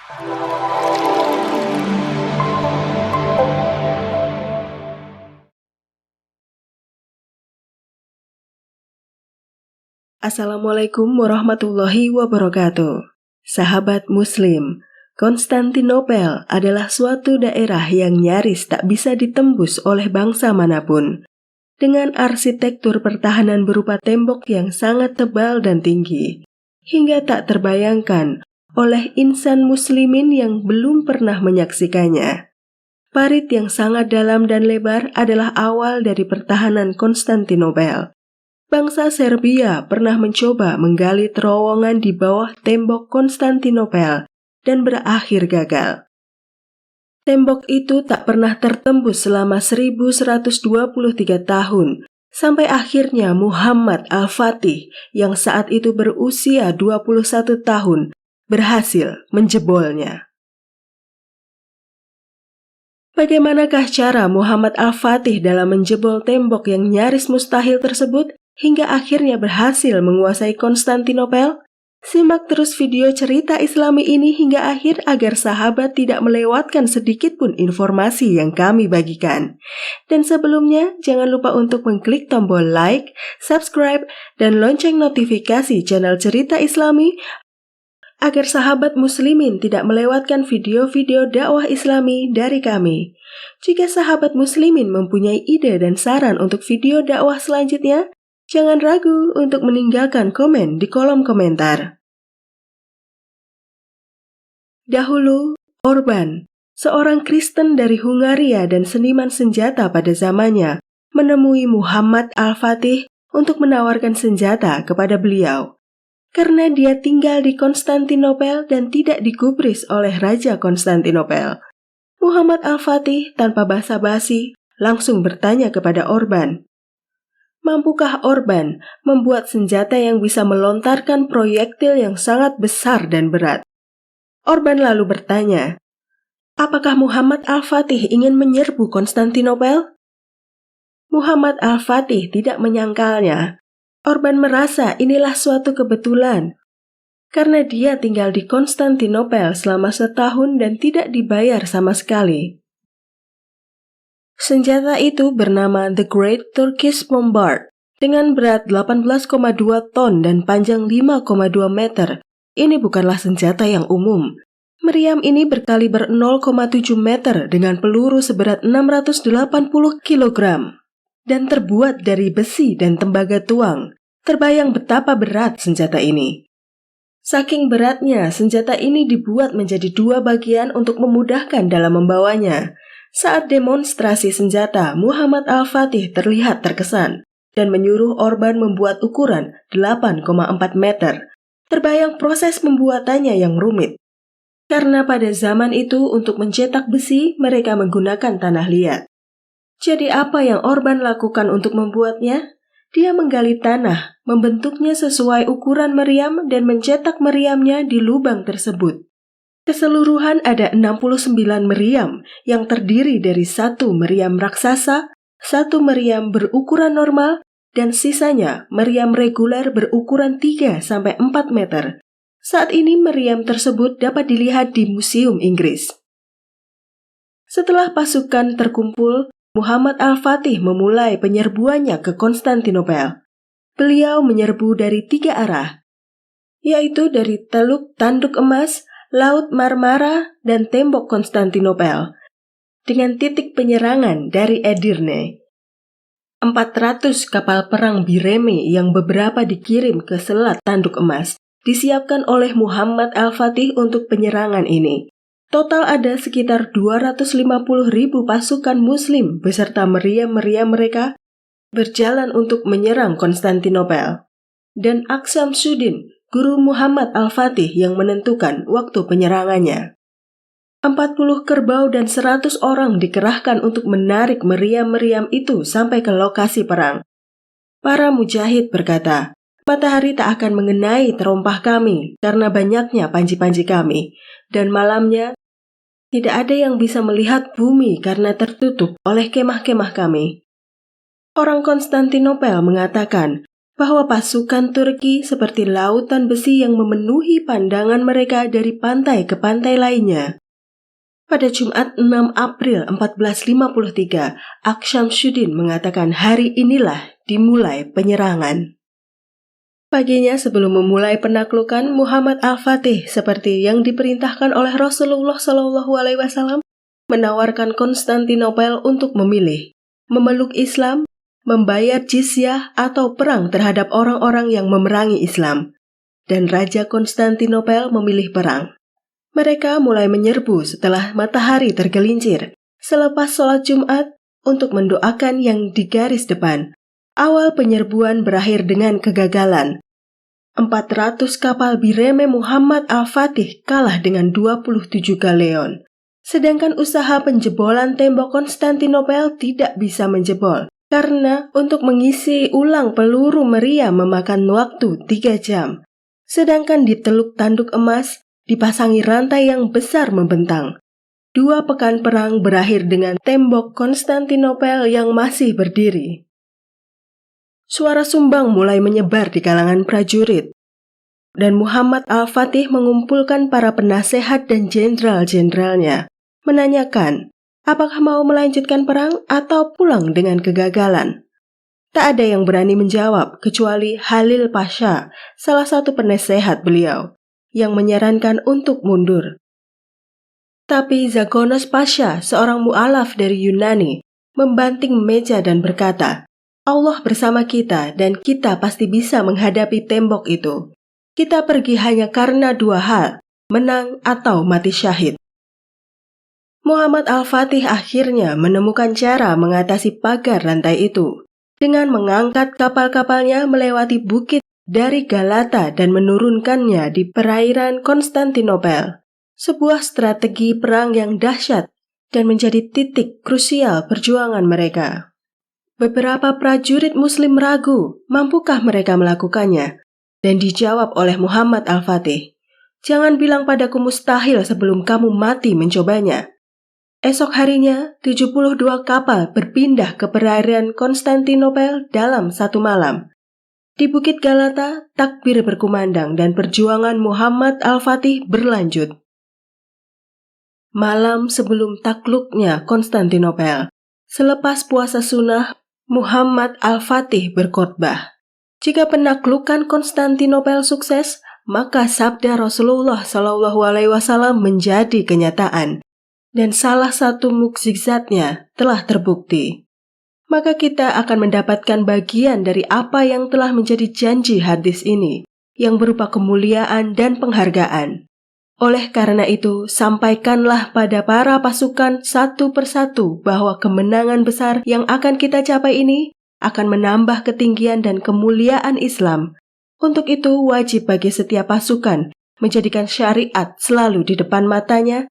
Assalamualaikum warahmatullahi wabarakatuh. Sahabat Muslim, Konstantinopel adalah suatu daerah yang nyaris tak bisa ditembus oleh bangsa manapun. Dengan arsitektur pertahanan berupa tembok yang sangat tebal dan tinggi, hingga tak terbayangkan oleh insan muslimin yang belum pernah menyaksikannya. Parit yang sangat dalam dan lebar adalah awal dari pertahanan Konstantinopel. Bangsa Serbia pernah mencoba menggali terowongan di bawah tembok Konstantinopel dan berakhir gagal. Tembok itu tak pernah tertembus selama 1123 tahun, sampai akhirnya Muhammad Al-Fatih yang saat itu berusia 21 tahun berhasil menjebolnya. Bagaimanakah cara Muhammad Al-Fatih dalam menjebol tembok yang nyaris mustahil tersebut hingga akhirnya berhasil menguasai Konstantinopel? Simak terus video cerita Islami ini hingga akhir agar sahabat tidak melewatkan sedikit pun informasi yang kami bagikan. Dan sebelumnya, jangan lupa untuk mengklik tombol like, subscribe, dan lonceng notifikasi channel Cerita Islami agar sahabat muslimin tidak melewatkan video-video dakwah Islami dari kami. Jika sahabat muslimin mempunyai ide dan saran untuk video dakwah selanjutnya, jangan ragu untuk meninggalkan komen di kolom komentar. Dahulu, Orban, seorang Kristen dari Hungaria dan seniman senjata pada zamannya, menemui Muhammad Al-Fatih untuk menawarkan senjata kepada beliau. Karena dia tinggal di Konstantinopel dan tidak digubris oleh Raja Konstantinopel, Muhammad Al-Fatih tanpa basa-basi langsung bertanya kepada Orban, mampukah Orban membuat senjata yang bisa melontarkan proyektil yang sangat besar dan berat? Orban lalu bertanya, apakah Muhammad Al-Fatih ingin menyerbu Konstantinopel? Muhammad Al-Fatih tidak menyangkalnya. Orban merasa inilah suatu kebetulan, karena dia tinggal di Konstantinopel selama setahun dan tidak dibayar sama sekali. Senjata itu bernama The Great Turkish Bombard, dengan berat 18,2 ton dan panjang 5,2 meter. Ini bukanlah senjata yang umum. Meriam ini berkaliber 0,7 meter dengan peluru seberat 680 kg dan terbuat dari besi dan tembaga tuang. Terbayang betapa berat senjata ini. Saking beratnya, senjata ini dibuat menjadi dua bagian untuk memudahkan dalam membawanya. Saat demonstrasi senjata, Muhammad Al-Fatih terlihat terkesan dan menyuruh Orban membuat ukuran 8,4 meter. Terbayang proses pembuatannya yang rumit. Karena pada zaman itu untuk mencetak besi, mereka menggunakan tanah liat. Jadi apa yang Orban lakukan untuk membuatnya? Dia menggali tanah, membentuknya sesuai ukuran meriam dan mencetak meriamnya di lubang tersebut. Keseluruhan ada 69 meriam yang terdiri dari satu meriam raksasa, satu meriam berukuran normal, dan sisanya meriam reguler berukuran 3-4 meter. Saat ini meriam tersebut dapat dilihat di Museum Inggris. Setelah pasukan terkumpul, Muhammad Al-Fatih memulai penyerbuannya ke Konstantinopel. Beliau menyerbu dari 3 arah, yaitu dari Teluk Tanduk Emas, Laut Marmara, dan tembok Konstantinopel, dengan titik penyerangan dari Edirne. 400 kapal perang Bireme yang beberapa dikirim ke Selat Tanduk Emas disiapkan oleh Muhammad Al-Fatih untuk penyerangan ini. Total ada sekitar 250.000 pasukan muslim beserta meriam-meriam mereka berjalan untuk menyerang Konstantinopel. Dan Aksamsuddin, guru Muhammad Al-Fatih yang menentukan waktu penyerangannya. 40 kerbau dan 100 orang dikerahkan untuk menarik meriam-meriam itu sampai ke lokasi perang. Para mujahid berkata, matahari tak akan mengenai terompah kami karena banyaknya panji-panji kami, dan malamnya tidak ada yang bisa melihat bumi karena tertutup oleh kemah-kemah kami. Orang Konstantinopel mengatakan, bahwa pasukan Turki seperti lautan besi yang memenuhi pandangan mereka dari pantai ke pantai lainnya. Pada Jumat 6 April 1453, Aksyamsuddin mengatakan hari inilah dimulai penyerangan. Paginya sebelum memulai penaklukan, Muhammad Al-Fatih seperti yang diperintahkan oleh Rasulullah SAW menawarkan Konstantinopel untuk memilih, memeluk Islam, membayar jizyah atau perang terhadap orang-orang yang memerangi Islam. Dan Raja Konstantinopel memilih perang. Mereka mulai menyerbu setelah matahari tergelincir, selepas sholat Jumat untuk mendoakan yang di garis depan. Awal penyerbuan berakhir dengan kegagalan. 400 kapal Bireme Muhammad Al-Fatih kalah dengan 27 galeon. Sedangkan usaha penjebolan tembok Konstantinopel tidak bisa menjebol, karena untuk mengisi ulang peluru meriam memakan waktu 3 jam. Sedangkan di Teluk Tanduk Emas dipasangi rantai yang besar membentang. 2 pekan perang berakhir dengan tembok Konstantinopel yang masih berdiri. Suara sumbang mulai menyebar di kalangan prajurit, dan Muhammad Al-Fatih mengumpulkan para penasehat dan jenderal-jenderalnya, menanyakan apakah mau melanjutkan perang atau pulang dengan kegagalan. Tak ada yang berani menjawab kecuali Halil Pasha, salah satu penasehat beliau, yang menyarankan untuk mundur. Tapi Zagonos Pasha, seorang mu'alaf dari Yunani, membanting meja dan berkata, Allah bersama kita dan kita pasti bisa menghadapi tembok itu. Kita pergi hanya karena 2 hal, menang atau mati syahid. Muhammad Al-Fatih akhirnya menemukan cara mengatasi pagar rantai itu dengan mengangkat kapal-kapalnya melewati bukit dari Galata dan menurunkannya di perairan Konstantinopel. Sebuah strategi perang yang dahsyat dan menjadi titik krusial perjuangan mereka. Beberapa prajurit Muslim ragu, mampukah mereka melakukannya? Dan dijawab oleh Muhammad Al-Fatih, jangan bilang padaku mustahil sebelum kamu mati mencobanya. Esok harinya, 72 kapal berpindah ke perairan Konstantinopel dalam 1 malam. Di Bukit Galata, takbir berkumandang dan perjuangan Muhammad Al-Fatih berlanjut. Malam sebelum takluknya Konstantinopel, selepas puasa sunnah, Muhammad Al-Fatih berkhotbah. Jika penaklukan Konstantinopel sukses, maka sabda Rasulullah SAW menjadi kenyataan, dan salah satu mukjizatnya telah terbukti. Maka kita akan mendapatkan bagian dari apa yang telah menjadi janji hadis ini, yang berupa kemuliaan dan penghargaan. Oleh karena itu, sampaikanlah pada para pasukan satu persatu bahwa kemenangan besar yang akan kita capai ini akan menambah ketinggian dan kemuliaan Islam. Untuk itu, wajib bagi setiap pasukan menjadikan syariat selalu di depan matanya,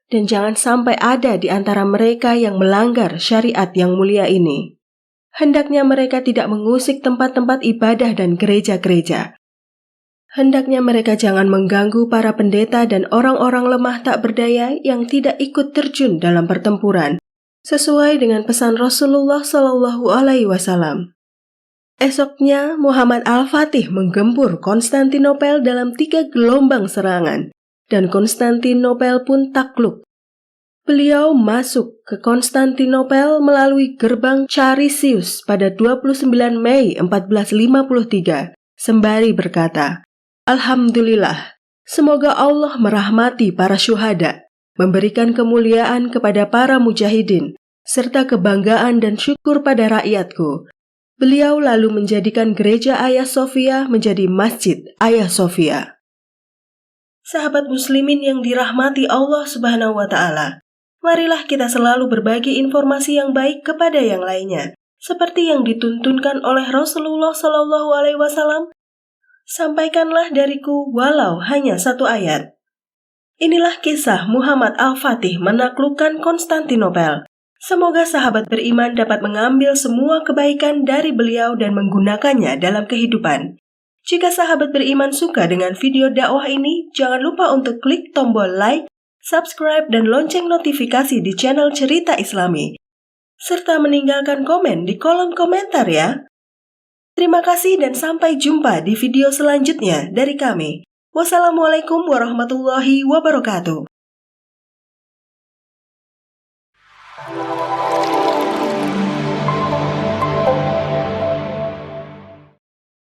dan jangan sampai ada di antara mereka yang melanggar syariat yang mulia ini. Hendaknya mereka tidak mengusik tempat-tempat ibadah dan gereja-gereja. Hendaknya mereka jangan mengganggu para pendeta dan orang-orang lemah tak berdaya yang tidak ikut terjun dalam pertempuran, sesuai dengan pesan Rasulullah SAW. Esoknya, Muhammad Al-Fatih menggempur Konstantinopel dalam 3 gelombang serangan, dan Konstantinopel pun takluk. Beliau masuk ke Konstantinopel melalui gerbang Charisius pada 29 Mei 1453, sembari berkata, Alhamdulillah, semoga Allah merahmati para syuhada, memberikan kemuliaan kepada para mujahidin, serta kebanggaan dan syukur pada rakyatku. Beliau lalu menjadikan gereja Hagia Sophia menjadi Masjid Hagia Sophia. Sahabat muslimin yang dirahmati Allah Subhanahu wa Ta'ala, marilah kita selalu berbagi informasi yang baik kepada yang lainnya, seperti yang dituntunkan oleh Rasulullah SAW. Sampaikanlah dariku walau hanya 1 ayat. Inilah kisah Muhammad Al-Fatih menaklukkan Konstantinopel. Semoga sahabat beriman dapat mengambil semua kebaikan dari beliau dan menggunakannya dalam kehidupan. Jika sahabat beriman suka dengan video dakwah ini, jangan lupa untuk klik tombol like, subscribe, dan lonceng notifikasi di channel Cerita Islami, serta meninggalkan komen di kolom komentar ya. Terima kasih dan sampai jumpa di video selanjutnya dari kami. Wassalamualaikum warahmatullahi wabarakatuh.